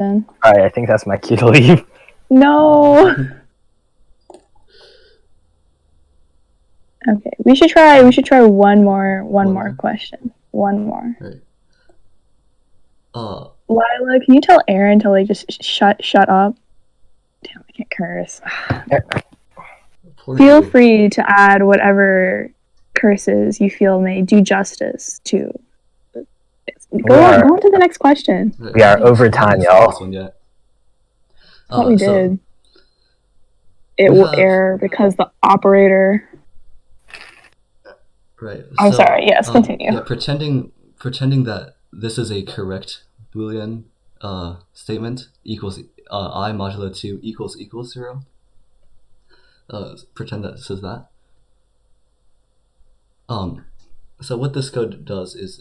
Alright, I think that's my cue to leave. No. Okay, we should try one more question. One more. Right. Lila, can you tell Aaron to like just shut up? Damn, I can't curse. Feel free to add whatever curses you feel may do justice to. Go on to the next question. We are over time, y'all. I thought we did. It will err because the operator. Right. I'm sorry. Yes, continue. Yeah, pretending that this is a correct Boolean statement equals I modulo 2 equals 0. Pretend that it says that. So what this code does is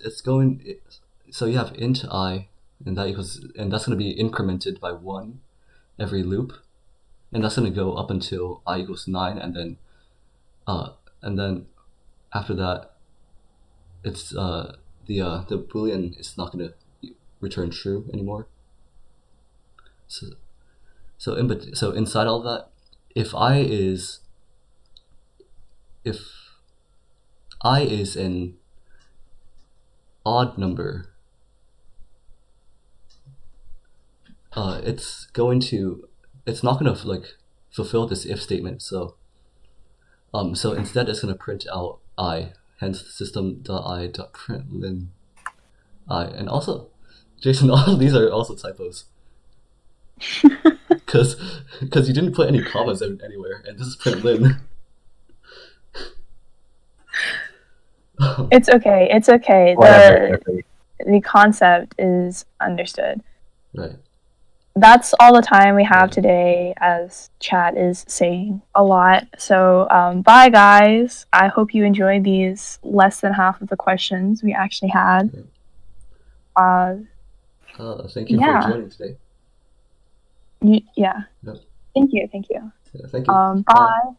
so you have int I, and that's going to be incremented by 1 every loop, and that's going to go up until I equals 9, and then after that, it's the Boolean is not going to return true anymore. So inside all that, if I is an odd number, it's not going to like fulfill this if statement. So instead it's going to print out I, hence system.I.println I. And also, Jason, all of these are also typos. Because you didn't put any commas anywhere, and this is println. It's okay. Whatever. The concept is understood. Right. That's all the time we have today, as chat is saying a lot. So bye, guys. I hope you enjoyed these less than half of the questions we actually had. Thank you for joining today. Yeah. Yep. Thank you. Yeah, thank you. Bye.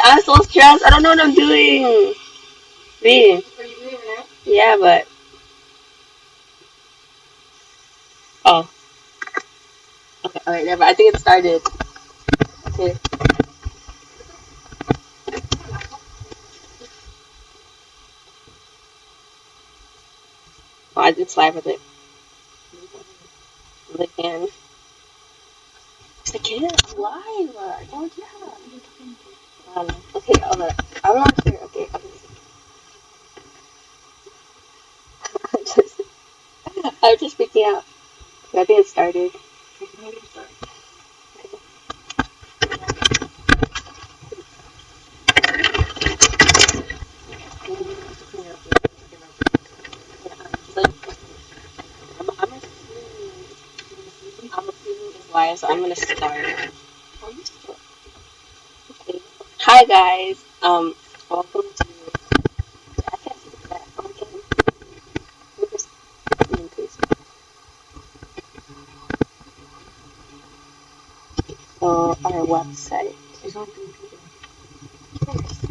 I'm so stressed. I don't know what I'm doing. B. What are you doing right now? Yeah, but. Oh. Okay, alright, never. I think it started. Okay. Oh, I did slide with it. I can. I can't. I'm live. Oh, yeah. Okay, I'm not sure. Okay, I'm just freaking out. I think it started. I'm assuming it's live, so I'm gonna start. Okay. Hi guys. Welcome to. I can't see that. Okay. We'll just increase. So our website is on computer. Yes.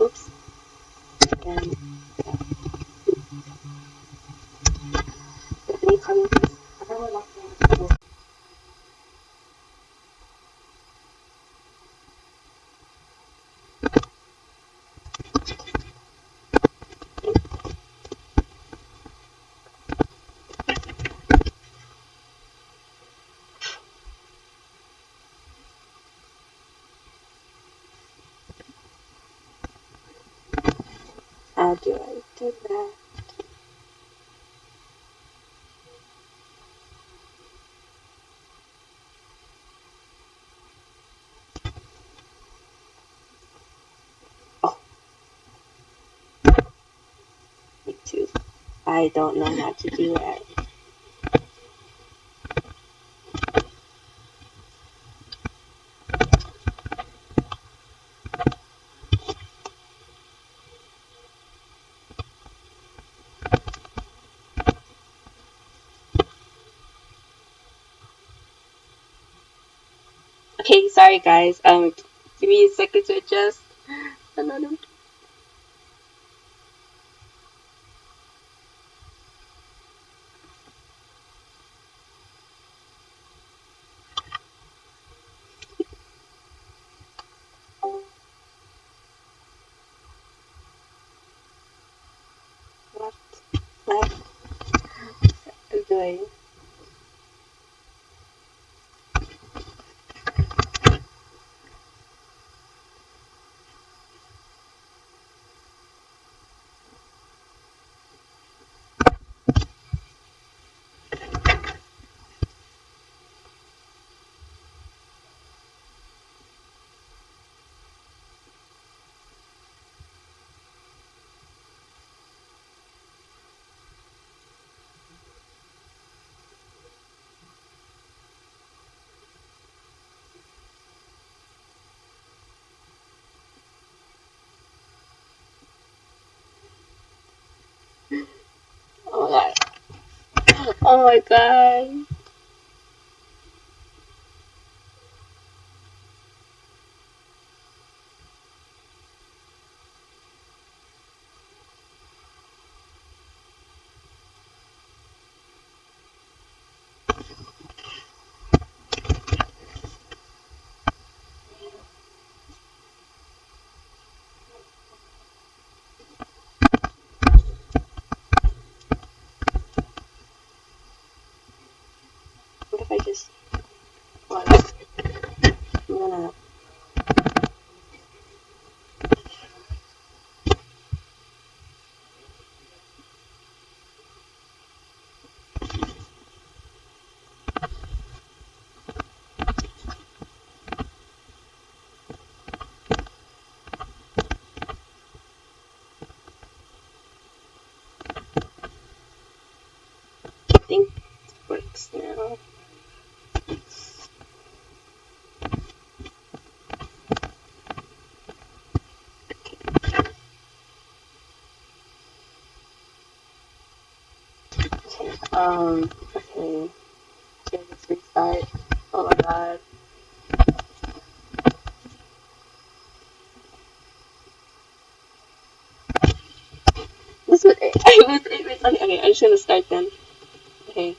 Oops. And any comments? How do I do that? Oh, me too. I don't know how to do that. Okay, sorry guys. Give me a second to adjust. Another. Left. I'm doing. Oh my god. Oh my god. What if I just... What? I'm gonna... I think it works now. Okay. Okay, let's restart. Oh my god. This was it. Okay, I'm just gonna start then. Okay.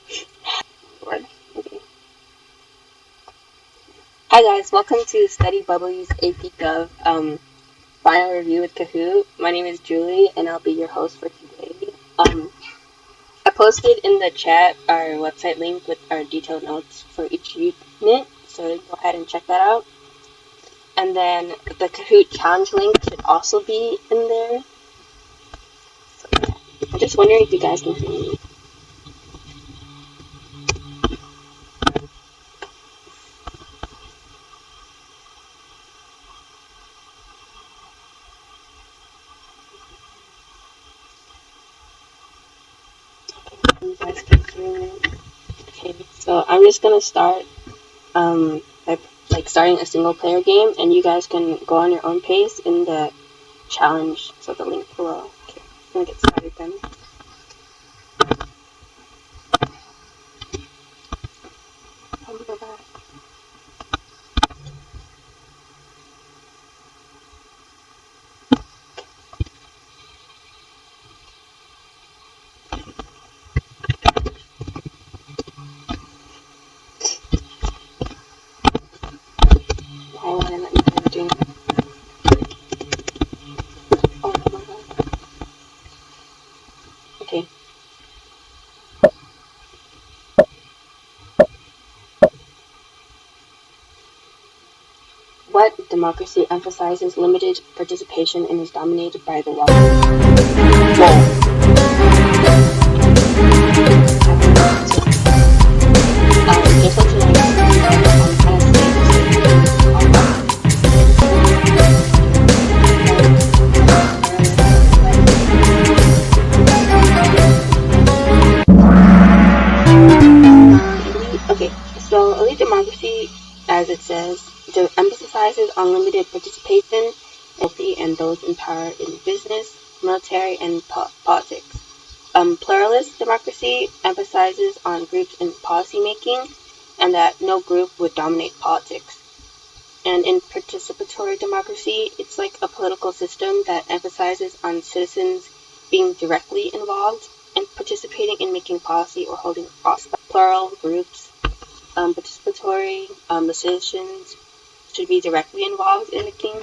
Lord. Okay. Hi guys, welcome to Study Bubbly's AP Gov final review with Kahoot. My name is Julie and I'll be your host for today. I posted in the chat our website link with our detailed notes for each unit, so go ahead and check that out. And then the Kahoot challenge link should also be in there. So, yeah. I'm just wondering if you guys can hear me. You guys can hear me. Okay, so I'm just gonna start by starting a single player game, and you guys can go on your own pace in the challenge. So the link below. Okay, I'm gonna get started then. Why won't it let me continue? Oh my god. Okay. What democracy emphasizes limited participation and is dominated by the wealthy? Just like tonight, okay, so elite democracy, as it says, emphasizes on limited participation, wealthy and those in power in business, military, and politics. Pluralist democracy emphasizes on groups in policymaking and that no group would dominate politics. And in participatory democracy, it's like a political system that emphasizes on citizens being directly involved and participating in making policy or holding office. Plural groups, participatory, the citizens should be directly involved in making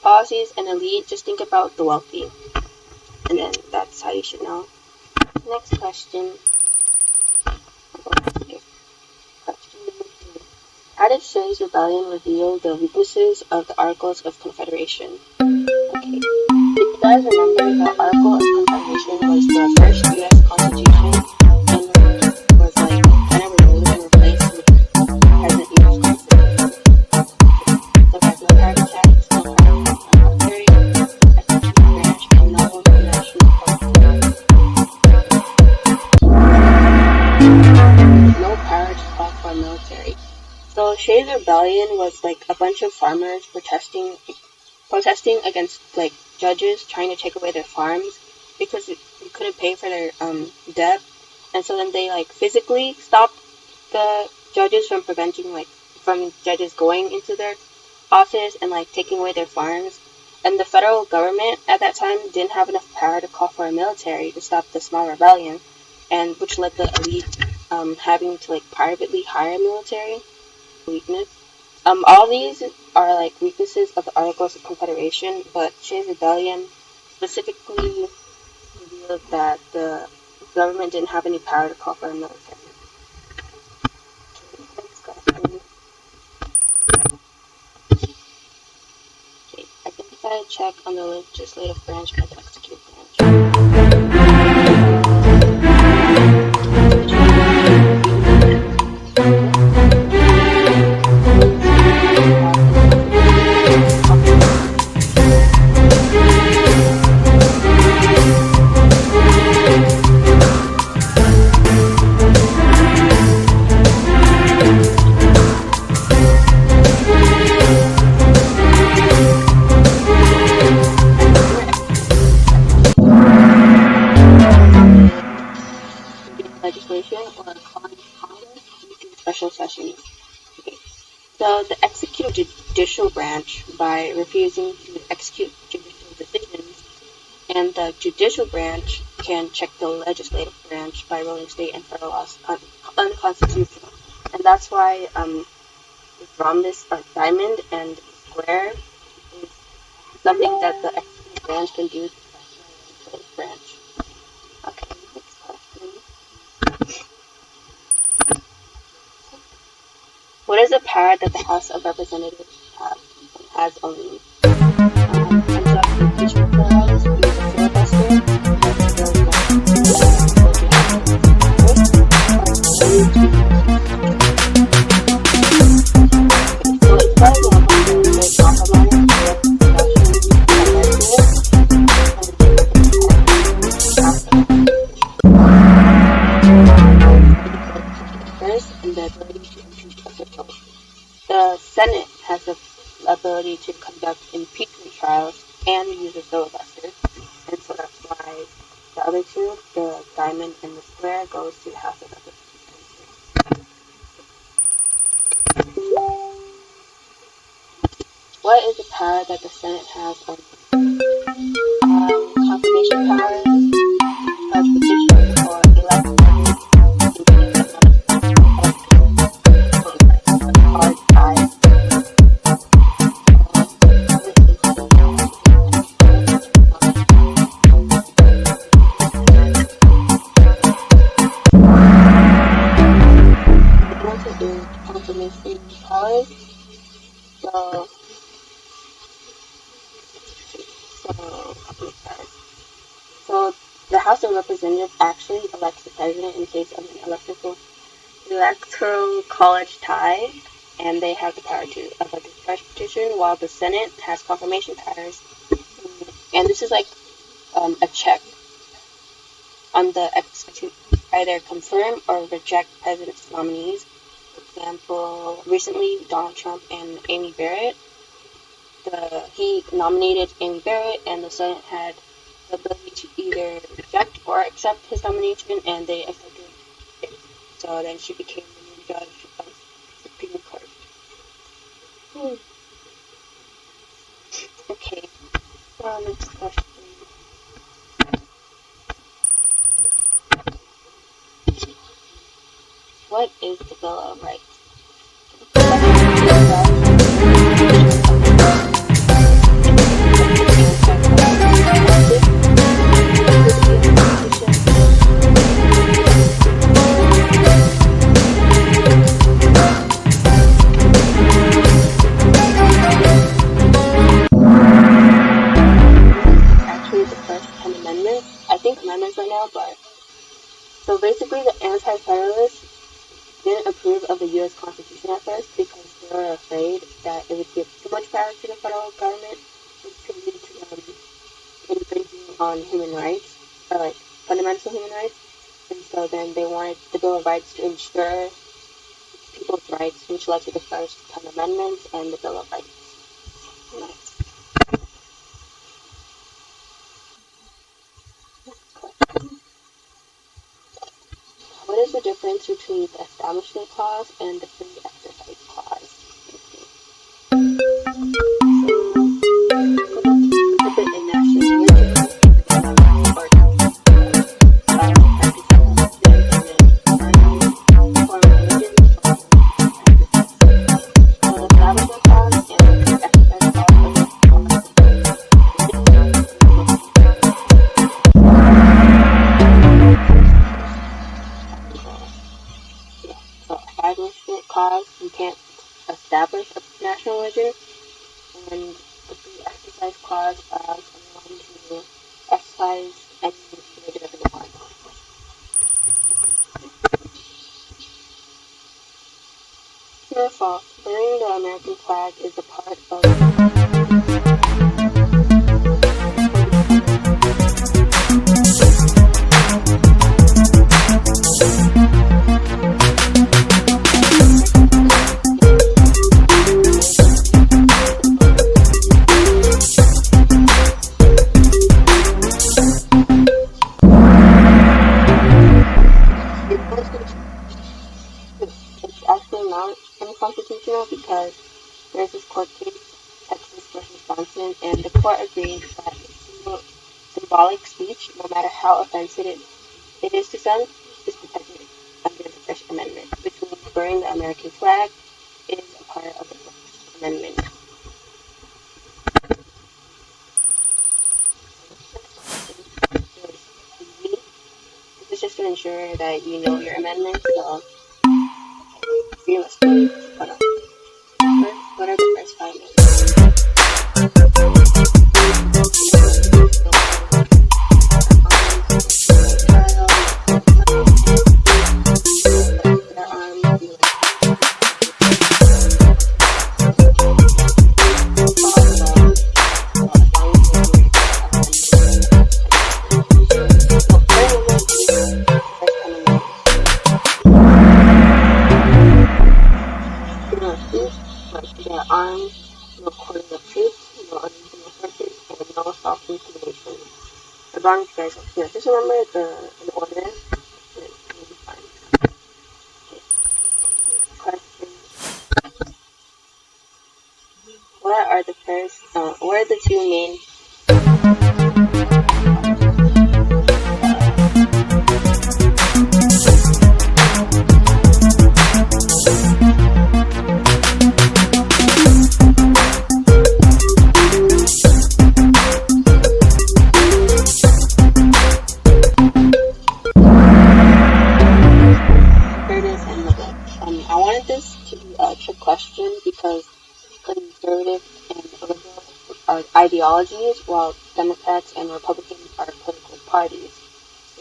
policies, and elite, just think about the wealthy. And then that's how you should know. Next question. Question number 3. How did Shays' Rebellion reveal the weaknesses of the Articles of Confederation? Okay. If you guys remember, the Article of Confederation was the first U.S. Constitution and was like kind of removed and replaced with the present U.S. Constitution. The regular party tax, no parliamentary, executive branch, and no national parliament. No power to call for a military. So Shays' Rebellion was like a bunch of farmers protesting against like judges trying to take away their farms because they couldn't pay for their debt, and so then they like physically stopped the judges from judges going into their office and like taking away their farms. And the federal government at that time didn't have enough power to call for a military to stop the small rebellion, and which led the elite having to like privately hire military. Weakness. All these are like weaknesses of the Articles of Confederation, but Shays' Rebellion specifically revealed that the government didn't have any power to call for a military. Next question. Okay, identify a check on the legislative branch by the executive branch. Legislation or calling Congress into special sessions. Okay. So the executive judicial branch, by refusing to execute judicial decisions, and the judicial branch can check the legislative branch by ruling state and federal laws unconstitutional. And that's why this rhombus or diamond and square is something that the executive branch can do to the legislative branch. Okay, next question. What is the power that the House of Representatives has only? Conduct impeachment trials, use a filibuster, and the ability to impeach officials. The Senate has the ability to conduct impeachment trials and use a filibuster, and so that's why the other two, the diamond and the square, goes to the House of Representatives. What is the power that the Senate has on confirmation powers, petitions, or election? Confirmation powers. So House of Representatives actually elects the president in case of an electoral college tie, and they have the power to elect the petition, while the Senate has confirmation powers. And this is like a check on the executive to either confirm or reject president's nominees. For example, recently Donald Trump and Amy Barrett, he nominated Amy Barrett, and the Senate had the ability to either reject or accept his nomination, and they accepted it. So then she became the new judge of the Supreme Court. Okay, next question. What is the Bill of Rights? Actually, the first 10 amendments. I think amendments right now, but so basically the anti-federalists didn't approve of the U.S. Constitution at first because they were afraid that it would give too much power to the federal government, which could lead to them infringing on human rights, or like fundamental human rights. And so then they wanted the Bill of Rights to ensure people's rights, which led to the first 10 amendments and the Bill of Rights. Next question. What is the difference between the Establishment Clause and the Free Exercise Clause? Establishment Clause, you can't establish a national religion, and the Free Exercise Clause allows anyone to exercise any religion that they want. True or false? Burning the American flag is a part of unconstitutional because there's this court case, Texas versus Johnson, and the court agreed that symbolic speech, no matter how offensive it is to some, is protected under the First Amendment, which means burning the American flag is a part of the First Amendment. This is just to ensure that you know your amendments, so let's go. What are the first 5 minutes? Arms, no quartering of troops, no unreasonable searches, and no self-intimidation. As long as you guys just remember the order, and you'll be fine. Okay. Question. What are the two main because conservative and liberal are ideologies, while Democrats and Republicans are political parties.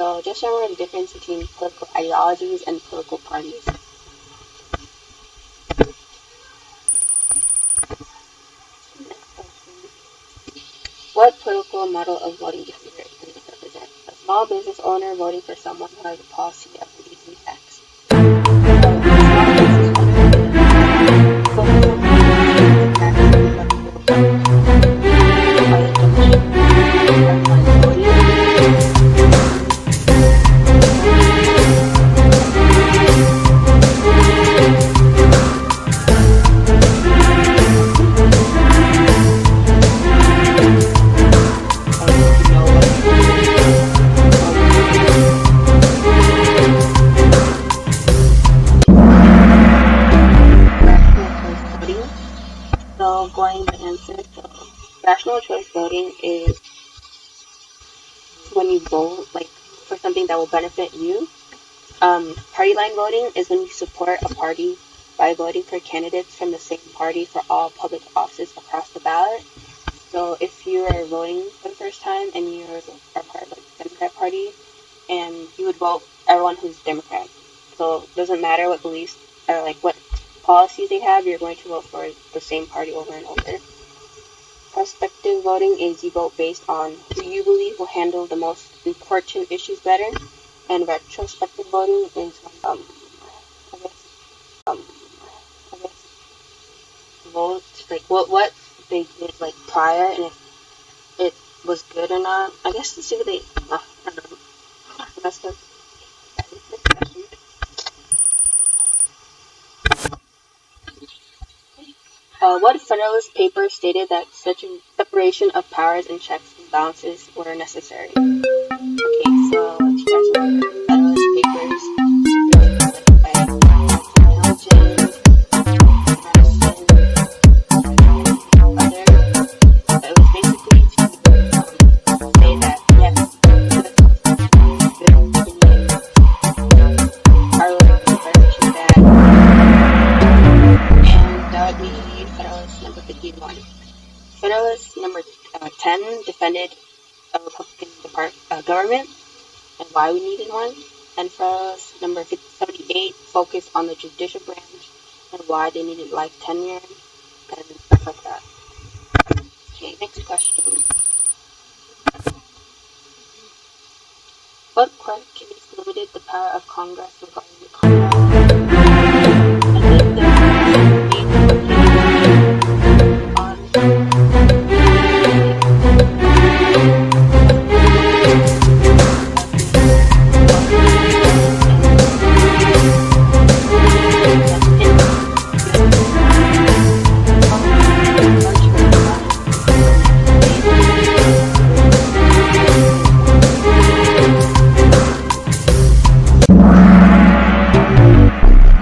So just remember the difference between political ideologies and political parties. What political model of voting behavior does this represent? A small business owner voting for someone who has a policy of reducing tax. So, a small business owner focus on reducing tax So going to answer, so rational choice voting is when you vote like for something that will benefit you. Party line voting is when you support a party by voting for candidates from the same party for all public offices across the ballot. So if you are voting for the first time and you're a part of the Democrat Party, and you would vote everyone who's Democrat. So it doesn't matter what beliefs or like what policies they have, you're going to vote for the same party over and over. Prospective voting is you vote based on who you believe will handle the most important issues better. And retrospective voting is I guess vote like what they did like prior and if it was good or not. I guess to see what they I don't know. Messed up. What Federalist paper stated that such a separation of powers and checks and balances were necessary? Okay, so if you guys remember Federalist papers, by Hamilton, Madison, other, it was basically to say that yes, the Constitution our Constitution that, and that would be Federalist number 51. Federalist number 10 defended a Republican government and why we needed one. And Federalist number 78 focused on the judicial branch and why they needed life tenure and stuff like that. Okay, next question. What court case limited the power of Congress regarding the Commonwealth?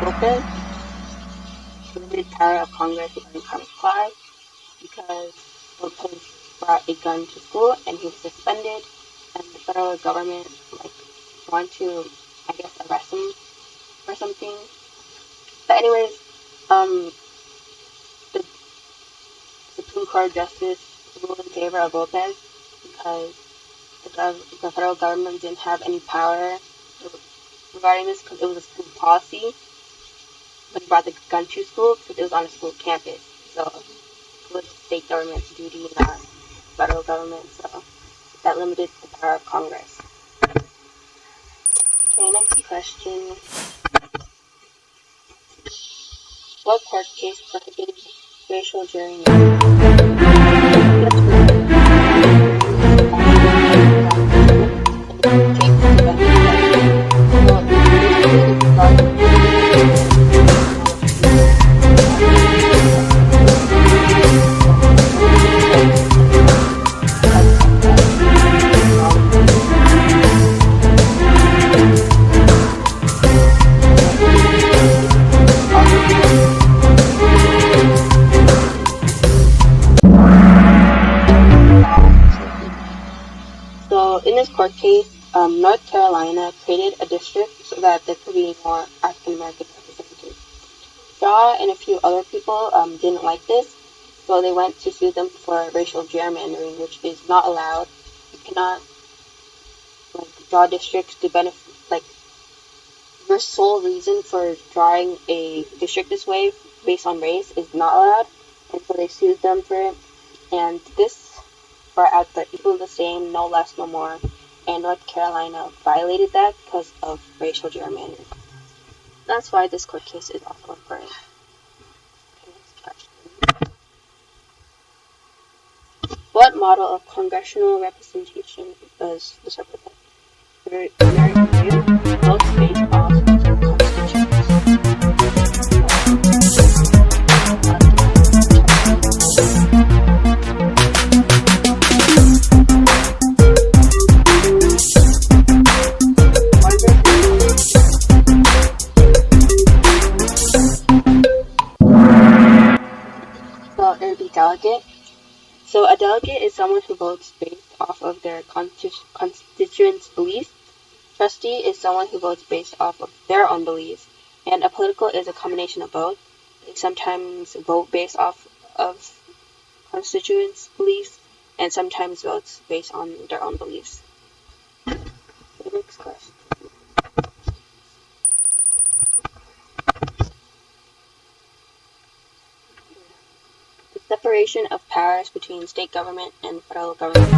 I think the power of Congress regarding Thomas Clive because Lopez brought a gun to school and he was suspended, and the federal government wanted to, I guess, arrest him or something. But anyways, the Supreme Court justice ruled in favor of Lopez because the federal government didn't have any power regarding this because it was a school policy. But he brought the gun to school because it was on a school campus. So it was state government's duty, not federal government. So that limited the power of Congress. Okay, next question. What court case prohibited racial gerrymandering? So in this court case, North Carolina created a district so that there could be more African American representatives. Shaw and a few other people didn't like this, so they went to sue them for racial gerrymandering, which is not allowed. You cannot draw districts to benefit, like, your sole reason for drawing a district this way based on race is not allowed, and so they sued them for it. And this brought out the equal the same, no less, no more, and North Carolina violated that because of racial gerrymandering. That's why this court case is also important. What model of congressional representation does this represent? The American view, votes based off of their constituents. So it would be delegate. So a delegate is someone who votes based off of their constituents' beliefs. Trustee is someone who votes based off of their own beliefs. And a political is a combination of both. They sometimes vote based off of constituents' beliefs, and sometimes votes based on their own beliefs. The next question. Separation of powers between state government and federal government.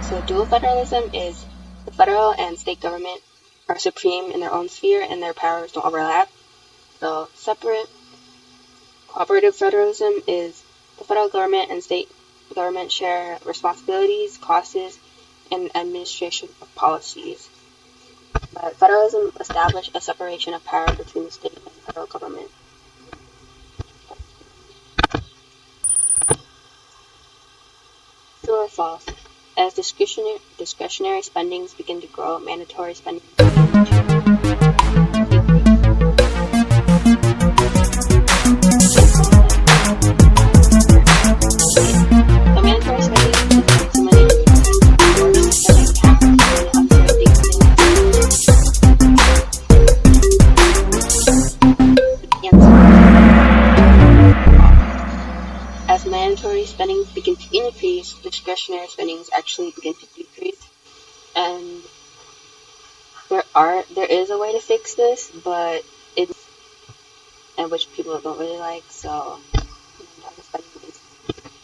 So dual federalism is the federal and state government are supreme in their own sphere and their powers don't overlap. So separate. Cooperative federalism is the federal government and state government share responsibilities, costs, and administration of policies. But federalism established a separation of power between the state and federal government. True or false? As discretionary spendings begin to grow, mandatory spending begin to decrease. So mandatory spending is too many spending tax and uncertainty. As mandatory spendings begin to increase, discretionary spendings actually begin to decrease. And there is a way to fix this, but it's which people don't really like, so spending is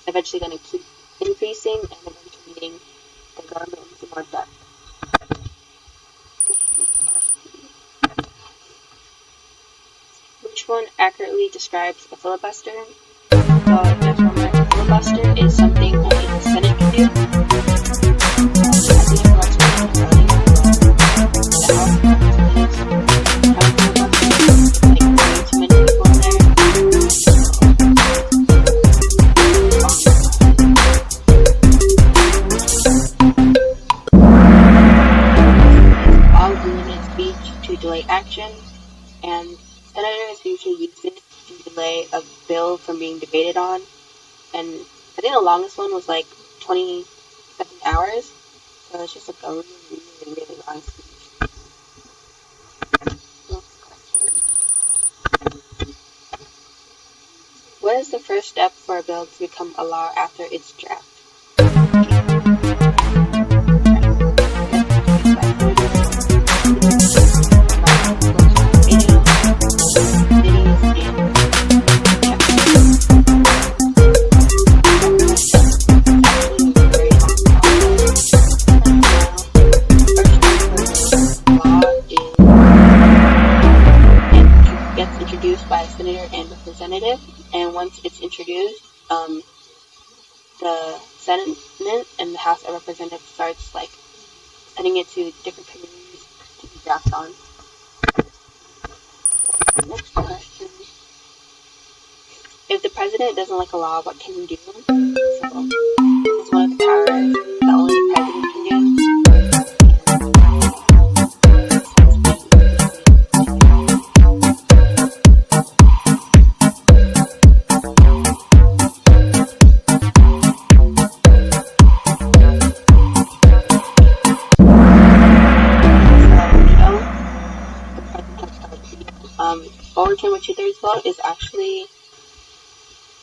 eventually going to keep increasing and eventually leading the government into more debt. Which one accurately describes a filibuster? So, a filibuster is something only the Senate can do. All limited speech to delay action, and senators usually use this to delay a bill from being debated on. And I think the longest one was like 27 hours. So it's just like a really, really, really long speech. Next question. What is the first step for a bill to become a law after its draft? And once it's introduced, the Senate and the House of Representatives starts like sending it to different committees to be drafted on. Next question. If the president doesn't like a law, what can he do? So, this is one of the powers that only the president can do. overturn with 2/3 vote is actually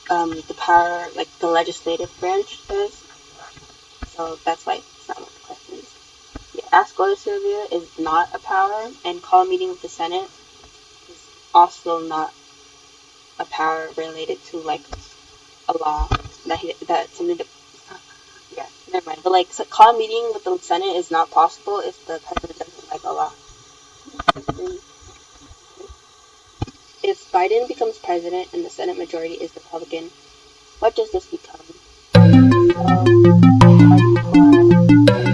the power, like the legislative branch does. So that's why it's not one of the questions. Yeah, ask voters to review is not a power, and call a meeting with the Senate is also not a power related to like a law that something that yeah, never mind. But like, so call a meeting with the Senate is not possible if the president doesn't like a law. If Biden becomes president and the Senate majority is Republican, what does this become?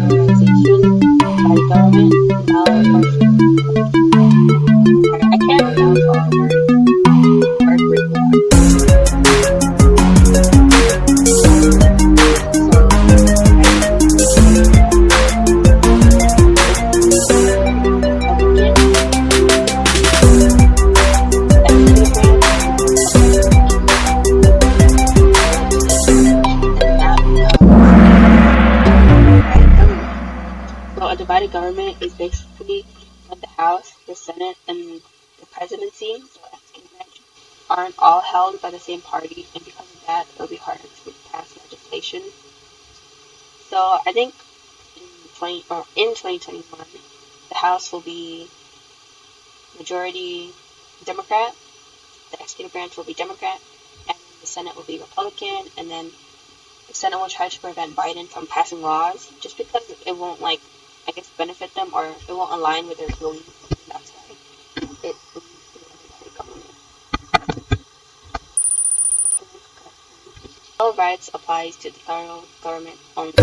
Organization, body government, ballot, or I can't pronounce all the words. Or Greek law. A divided government is basically when the House, the Senate, and the presidency, so executive branch, aren't all held by the same party, and because of that, it'll be harder to pass legislation. So I think in 2021, the House will be majority Democrat, the executive branch will be Democrat, and the Senate will be Republican, and then the Senate will try to prevent Biden from passing laws, just because it won't benefit them, or it won't align with their beliefs. That's why it leads to the government. Bill of Rights applies to the federal government only.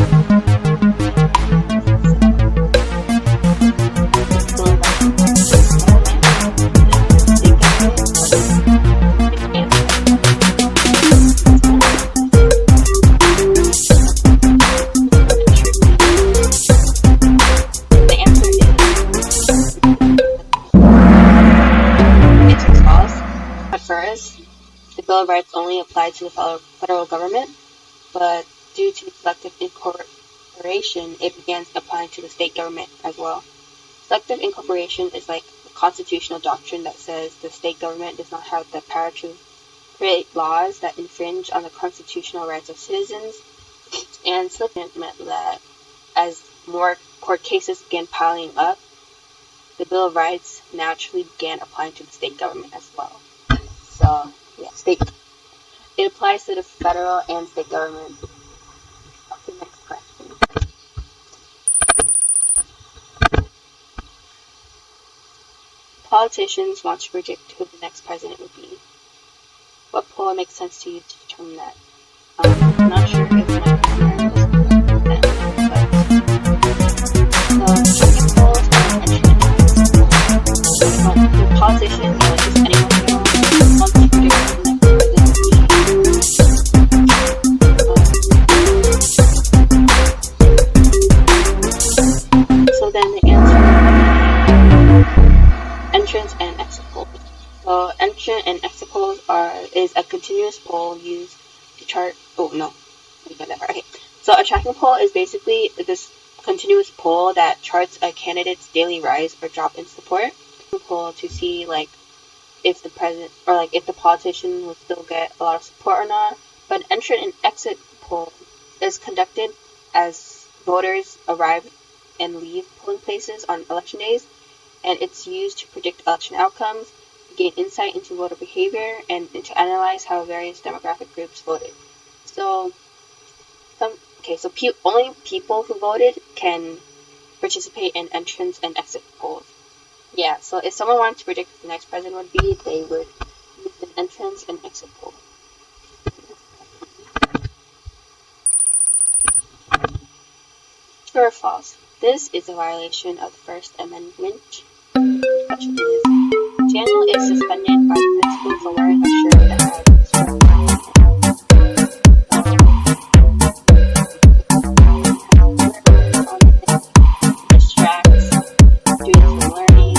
The Bill of Rights only applied to the federal government, but due to selective incorporation, it began applying to the state government as well. Selective incorporation is like a constitutional doctrine that says the state government does not have the power to create laws that infringe on the constitutional rights of citizens, and selective meant that as more court cases began piling up, the Bill of Rights naturally began applying to the state government as well. So, yeah, it applies to the federal and state government. Okay, next question. Politicians want to predict who the next president would be. What poll makes sense to you to determine that? I'm not sure if my partner was correct with that, but checking polls are the politicians, or just anyone who wants to predict who the next president would be. So then the answer is entrance and exit polls. So entrance and exit polls is a continuous poll used to chart. Oh no, I got that right. Okay. So a tracking poll is basically this continuous poll that charts a candidate's daily rise or drop in support. Poll to see like if the president or like if the politician will still get a lot of support or not. But entrance and exit poll is conducted as voters arrive and leave polling places on election days, and it's used to predict election outcomes, gain insight into voter behavior, and to analyze how various demographic groups voted. So, only people who voted can participate in entrance and exit polls. Yeah, so if someone wanted to predict who the next president would be, they would use an entrance and exit poll. True or false? This is a violation of the First Amendment. Question is, Daniel is suspended by the principal for wearing a shirt that has distracts students from learning.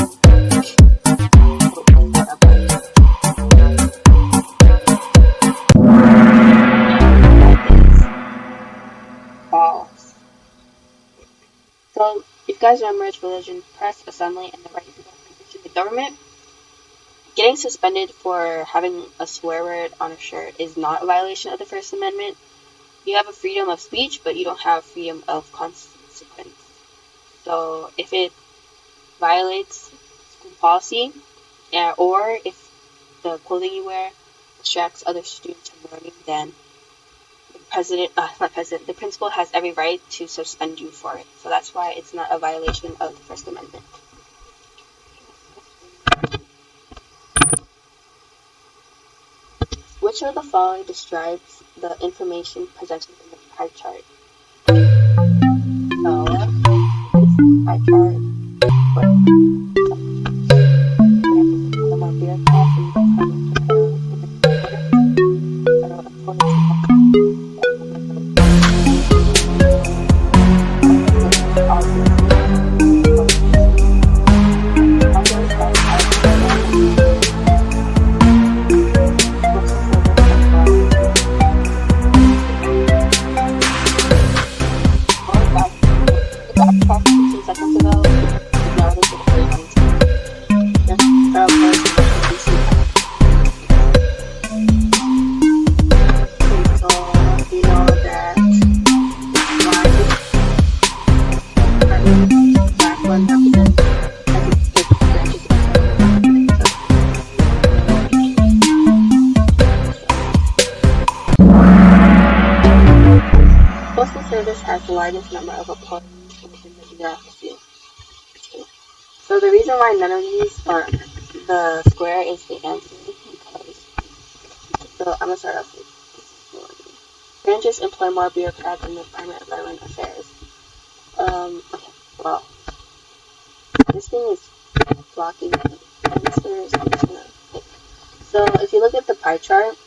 False. So, if you guys remember, it's religion, press, assembly, and the right to petition the government. getting suspended for having a swear word on a shirt is not a violation of the First Amendment. You have a freedom of speech, but you don't have freedom of consequence. So if it violates school policy, or if the clothing you wear distracts other students from learning, then the principal has every right to suspend you for it. So that's why it's not a violation of the First Amendment. Which of the following describes the information presented in the pie chart? So, this pie chart, has the largest number of employees within the bureaucracy. So the reason why none of these, or the square is the answer, because, so I'm going to start off with branches employ more bureaucrats in the Department of Veteran Affairs. Okay, well, this thing is blocking the answers. So if you look at the pie chart,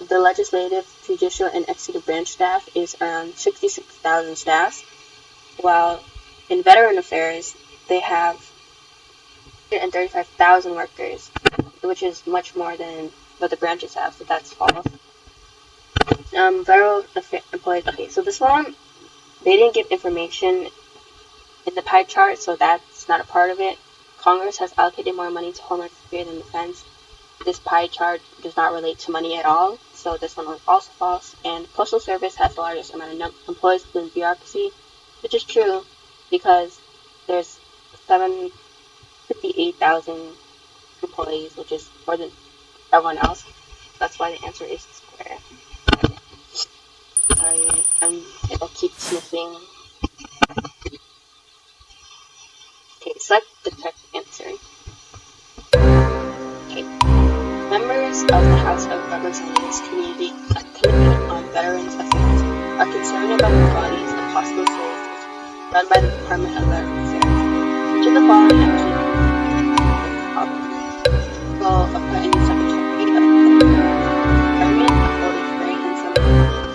the legislative, judicial, and executive branch staff is around 66,000 staff, while in veteran affairs, they have 135,000 workers, which is much more than what the branches have, so that's false. Federal employees, okay, so this one, they didn't give information in the pie chart, so that's not a part of it. Congress has allocated more money to Homeland Security than Defense. This pie chart does not relate to money at all, so this one was also false. And Postal Service has the largest amount of employees within bureaucracy, which is true because there's 758,000 employees, which is more than everyone else. That's why the answer is square. Sorry, I'll keep sniffing. Okay, select the correct answer. Okay. Members of the House of Representatives Committee on Veterans Affairs are concerned about the qualities of hospital services run by the Department of Veterans Affairs. Which of the following actions will occur in the Secretary of the Department holding hearing and some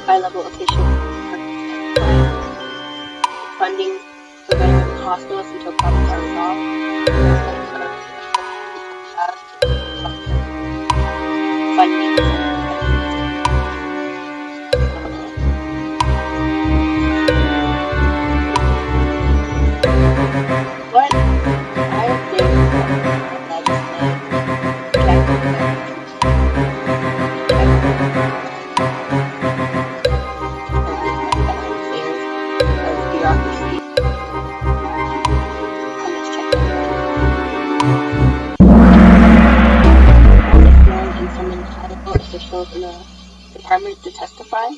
high-level officials funding for veteran hospitals until problems are resolved? Funding. What I think bureaucracy. And some entitled officials in the department to testify.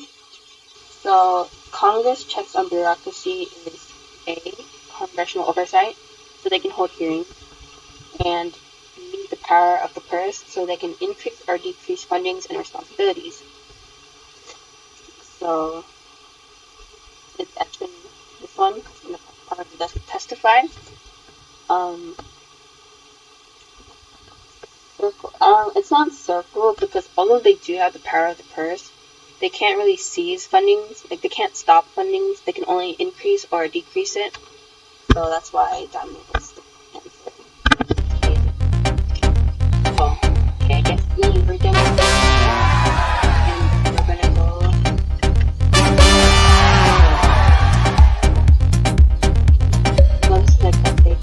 So Congress checks on bureaucracy is A, congressional oversight, so they can hold hearings, and B, the power of the purse, so they can increase or decrease fundings and responsibilities. So it's actually this one, in the power to testify. It's not circle because although they do have the power of the purse, they can't really seize fundings. Like, they can't stop fundings. They can only increase or decrease it. So that's why that was the answer. Okay. So, okay, I guess we're done with this. And we're gonna go. Let's next update.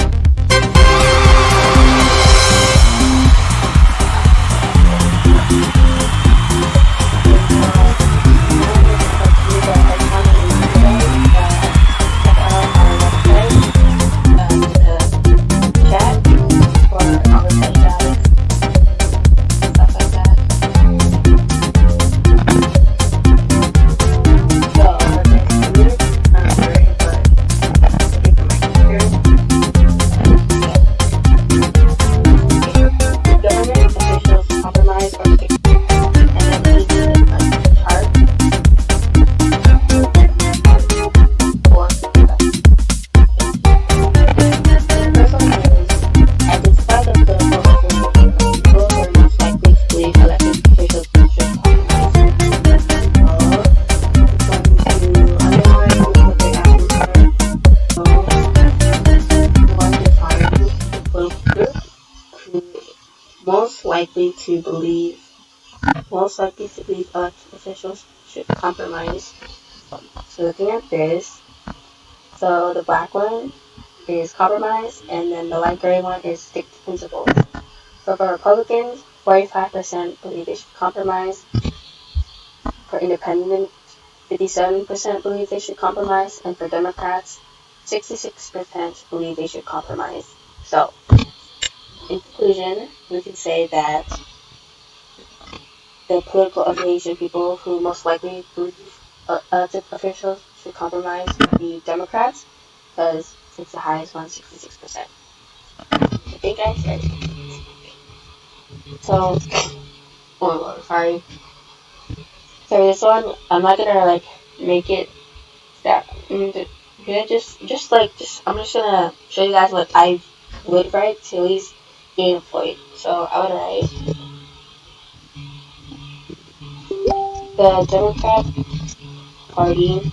most likely to believe elected officials should compromise. So looking at this, so the black one is compromise, and then the light gray one is stick to principles. So for Republicans, 45% believe they should compromise. For Independents, 57% believe they should compromise, and for Democrats, 66% believe they should compromise. So, in conclusion, we can say that the political affiliation people who most likely believe elected officials should compromise would be Democrats, because it's the highest one, 66%. I think I said. So, sorry. So this one, I'm not gonna make it that. I'm just gonna show you guys what I would write to at least get employed. So I would write the Democrat Party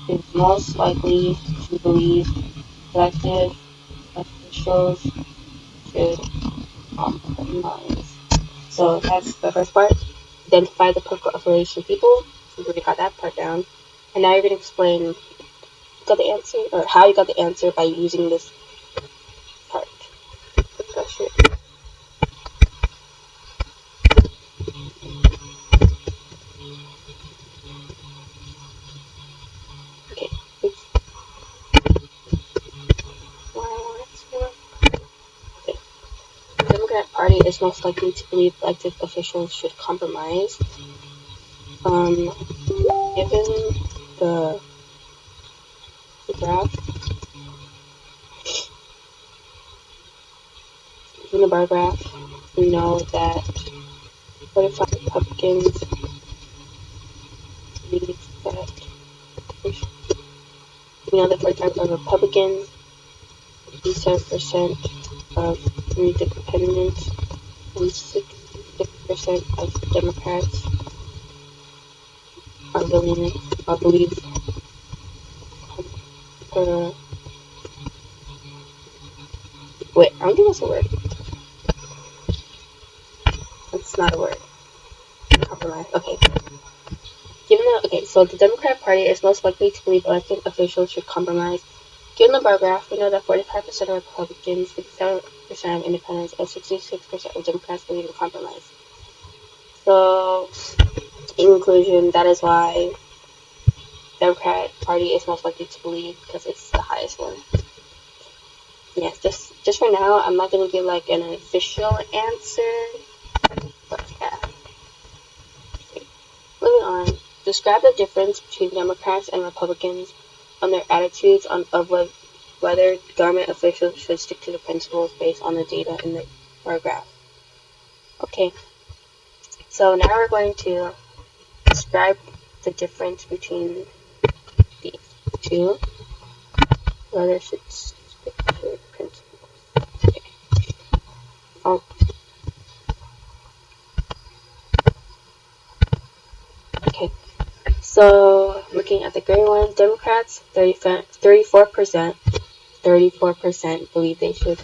is most likely to believe elected officials should compromise. So that's the first part. Identify the political affiliation people. We already got that part down. And now you're going to explain got the answer, or how you got the answer by using this part. Okay. Okay. The Democrat Party is most likely to believe elected officials should compromise. Given the graph, given the bar graph, we know that 45 Republicans believe that. We know that 45 of Republicans, 57% of Independents, and 66% of Democrats believe wait, I don't think that's a word. That's not a word. Compromise. Okay. So the Democratic Party is most likely to believe elected officials should compromise. Given the bar graph, we know that 45% of Republicans, 57% of Independents, and 66% of Democrats believe in compromise. So, in conclusion, that is why the Democratic Party is most likely to believe, because it's the highest one. Yes, just for now, I'm not going to give an official answer, but yeah. Okay. Moving on. Describe the difference between Democrats and Republicans on their attitudes of whether government officials should stick to the principles based on the data in the bar graph. Okay, so now we're going to describe the difference between these two, whether should stick to the principles. Okay. Okay. So, looking at the gray one, Democrats, 34% believe they should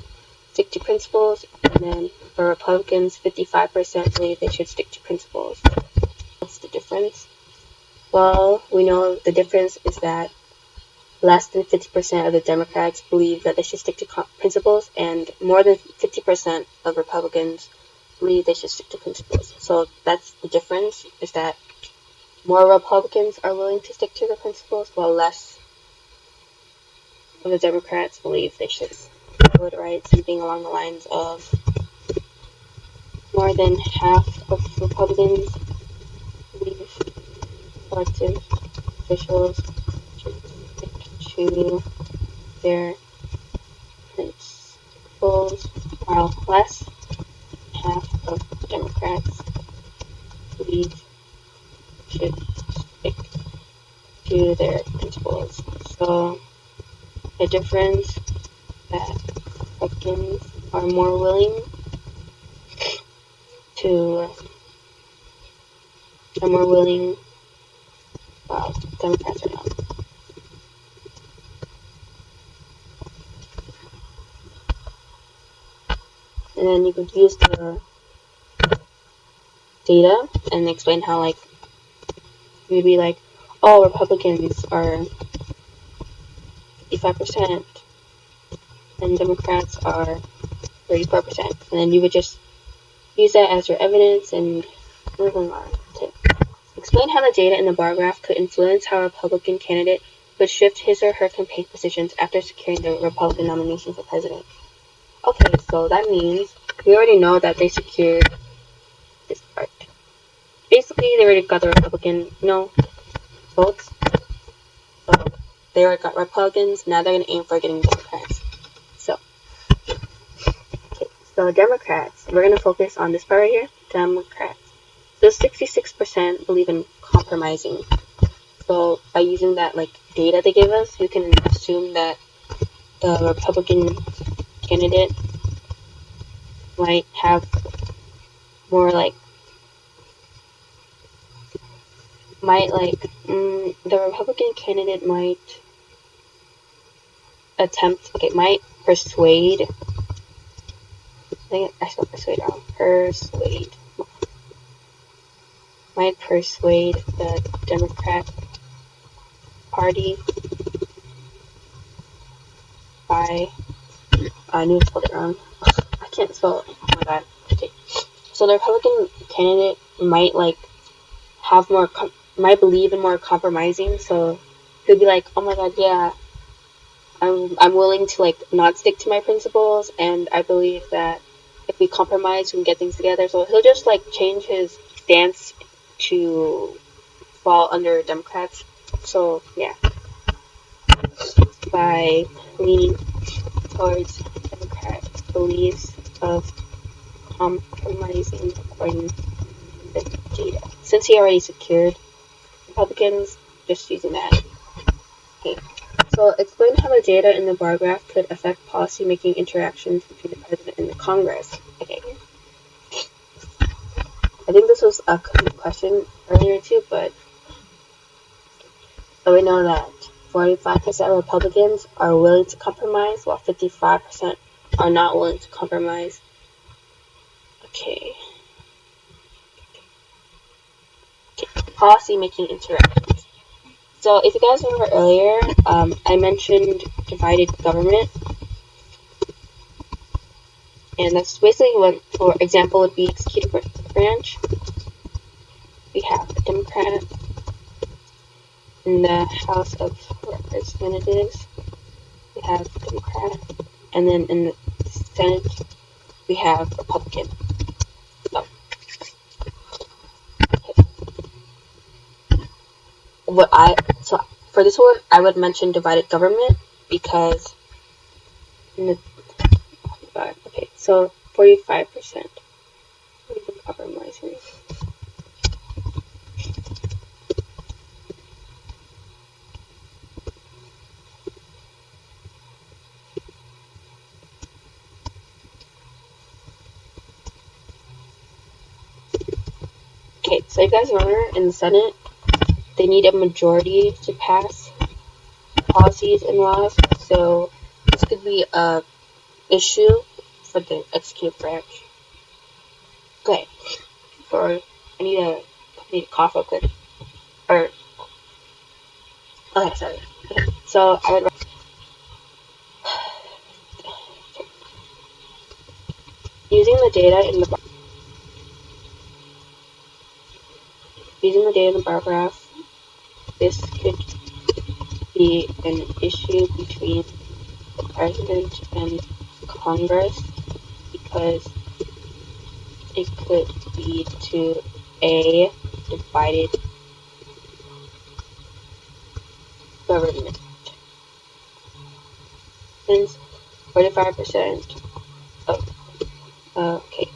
stick to principles, and then for Republicans, 55% believe they should stick to principles. What's the difference? Well, we know the difference is that less than 50% of the Democrats believe that they should stick to principles, and more than 50% of Republicans believe they should stick to principles. So that's the difference, is that more Republicans are willing to stick to the principles, while less of the Democrats believe they should. I would write something along the lines of more than half of Republicans believe elected officials should stick to their principles, while less than half of Democrats believe should stick to their principles. So the difference that Republicans are more willing while Democrats are not. and then you could use the data and explain how, like, you'd be like, oh, Republicans are 55% and Democrats are 34%, and then you would just use that as your evidence and moving on to explain how the data in the bar graph could influence how a Republican candidate would shift his or her campaign positions after securing the Republican nomination for president. Okay, so that means we already know that they secured this part. Basically, they already got the Republican, votes. So they already got Republicans. Now they're going to aim for getting Democrats. So Democrats, we're going to focus on this part right here. Democrats. So 66% believe in compromising. So by using that, like, data they gave us, we can assume that the Republican candidate might have more, like, the Republican candidate might persuade, I think I spelled persuade wrong, might persuade the Democrat Party by, I knew I spelled it wrong, I can't spell it, oh my god, okay. So the Republican candidate might, like, might believe in more compromising, so he'll be like, oh my god, yeah, I'm willing to, like, not stick to my principles, and I believe that if we compromise, we can get things together. So he'll just, like, change his stance to fall under Democrats. So, yeah. By leaning towards Democrat beliefs of compromising according to the data. Since he already secured Republicans, just using that. Okay. So explain how the data in the bar graph could affect policy-making interactions between the president and the Congress. Okay. I think this was a question earlier too, but so we know that 45% of Republicans are willing to compromise, while 55% are not willing to compromise. Okay. Policy-making interactions. So if you guys remember earlier, I mentioned divided government. And that's basically what, for example, would be executive branch. We have a Democrat in the House of Representatives. We have Democrat. And then in the Senate, we have Republican. So for this one, I would mention divided government because okay, so 45% compromising. Okay, so you guys remember in the Senate, they need a majority to pass policies and laws, so this could be a issue for the executive branch. Okay, I need to cough real quick. Okay, sorry. Okay, so I would using the data in the bar graph, this could be an issue between the president and Congress because it could lead to a divided government. Since 45% okay.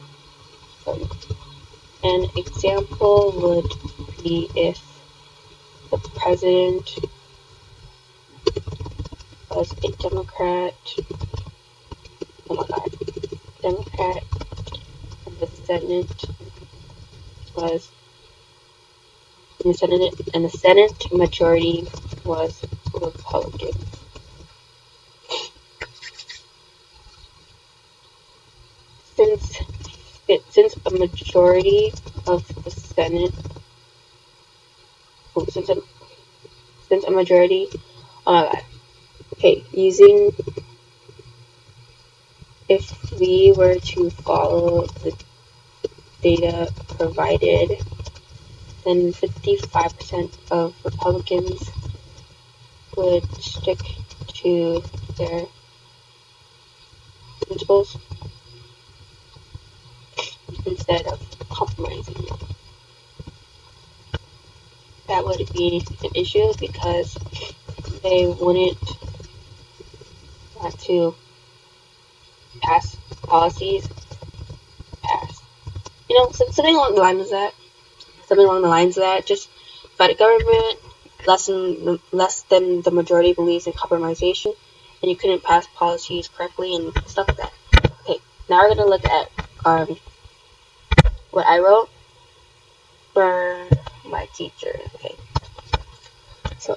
An example would be if the president was a Democrat. Oh my god. Democrat, and the Senate majority was Republican. Since since a majority of the Senate, since a majority, using, if we were to follow the data provided, then 55% of Republicans would stick to their principles instead of compromising. That would be an issue because they wouldn't want to pass policies, something along the lines of that, just federal government, less than the majority believes in compromisation, and you couldn't pass policies correctly and stuff like that. Okay, now we're gonna look at what I wrote for my teacher. Okay, so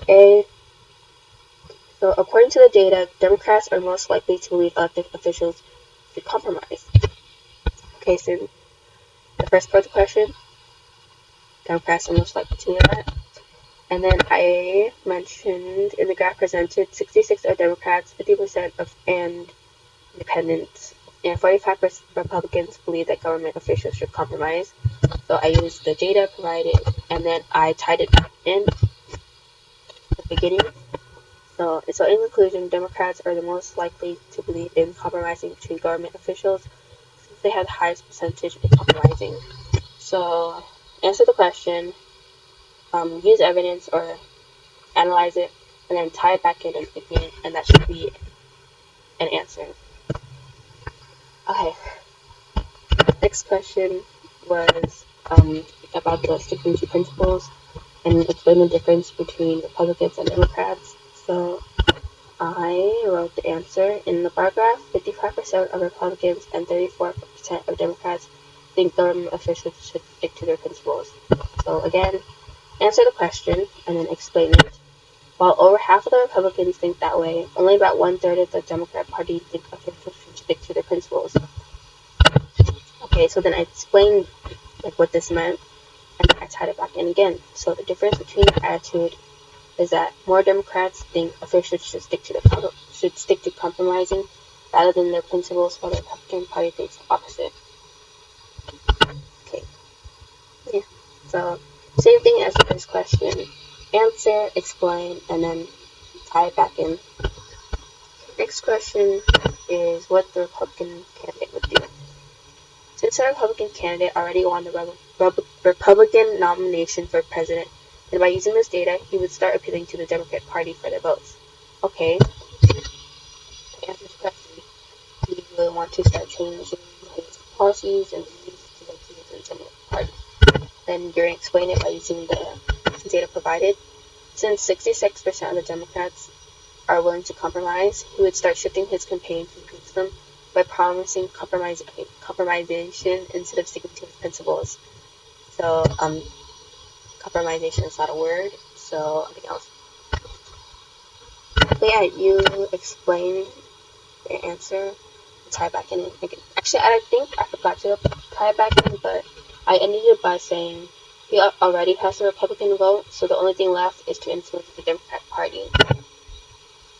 according to the data, Democrats are most likely to believe elected officials should compromise. Okay, so the first part of the question, Democrats are most likely to do that. And then I mentioned in the graph presented, 66 are Democrats, 50% and independents, and 45% Republicans believe that government officials should compromise. So I used the data provided, and then I tied it back in the beginning. So in conclusion, Democrats are the most likely to believe in compromising between government officials since they have the highest percentage in compromising. So answer the question, use evidence or analyze it, and then tie it back in at the beginning, and that should be an answer. Okay. Next question was about the sticking to principles and explain the difference between Republicans and Democrats. So I wrote the answer in the bar graph. 55% of Republicans and 34% of Democrats think government officials should stick to their principles. So again, answer the question and then explain it. While over half of the Republicans think that way, only about 1/3 of the Democrat Party think officials should stick to their principles. Okay, so then I explained what this meant, and I tied it back in again. So the difference between the attitude is that more Democrats think officials should stick to compromising rather than their principles, while the Republican Party thinks the opposite. Okay. Yeah. So same thing as the first question. Answer, explain, and then tie it back in. Next question is what the Republican candidate would do. Since the Republican candidate already won the Republican nomination for president, and by using this data, he would start appealing to the Democrat Party for their votes. Okay. To answer this question, he would want to start changing his policies and views to the Democrat Party. Then you're going to explain it by using the data provided. Since 66% of the Democrats are willing to compromise, he would start shifting his campaign to increase them by promising compromisation instead of sticking to his principles. So, compromisation is not a word, so something else. But yeah, you explain the answer, tie back in. Actually, I think I forgot to tie back in, but I ended it by saying we already passed the Republican vote, so the only thing left is to influence the Democrat Party.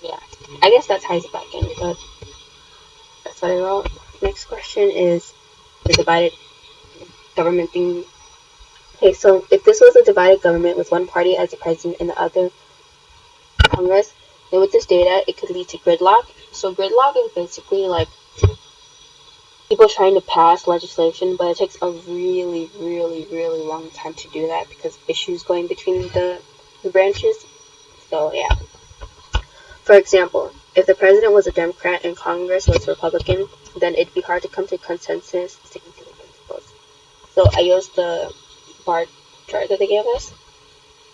Yeah, I guess that ties it back in, but that's what I wrote. Next question is the divided government thing. Okay, so if this was a divided government with one party as the president and the other Congress, then with this data, it could lead to gridlock. So gridlock is basically like people trying to pass legislation, but it takes a really, really, really long time to do that because issues going between the branches. So yeah. For example, if the president was a Democrat and Congress was Republican, then it'd be hard to come to consensus sticking to the principles. So I used the bar chart that they gave us,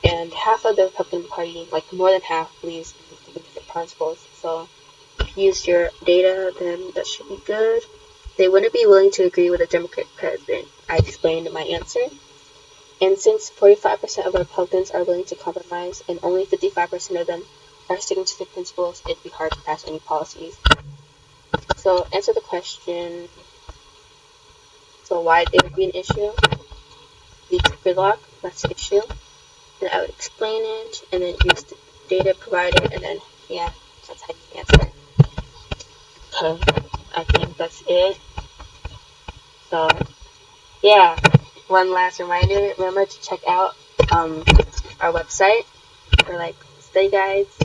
and half of the Republican Party, like more than half, believes in sticking to the principles. So if you use your data, then that should be good. They wouldn't be willing to agree with a Democrat president. I explained my answer. And since 45% of Republicans are willing to compromise and only 55% of them are sticking to the principles, it'd be hard to pass any policies. So answer the question. So So why they would be an issue, lead to gridlock, that's the issue. And I would explain it, and then use the data provided, and then, yeah, that's how you answer. Okay, I think that's it. So, yeah, one last reminder, remember to check out our website for like study guides,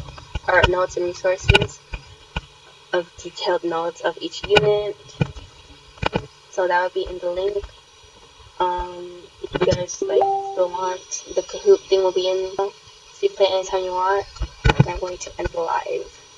or notes and resources of detailed notes of each unit. So that would be in the link. If you guys like still want, the Kahoot thing will be in, so you play anytime you want. I'm going to end the live.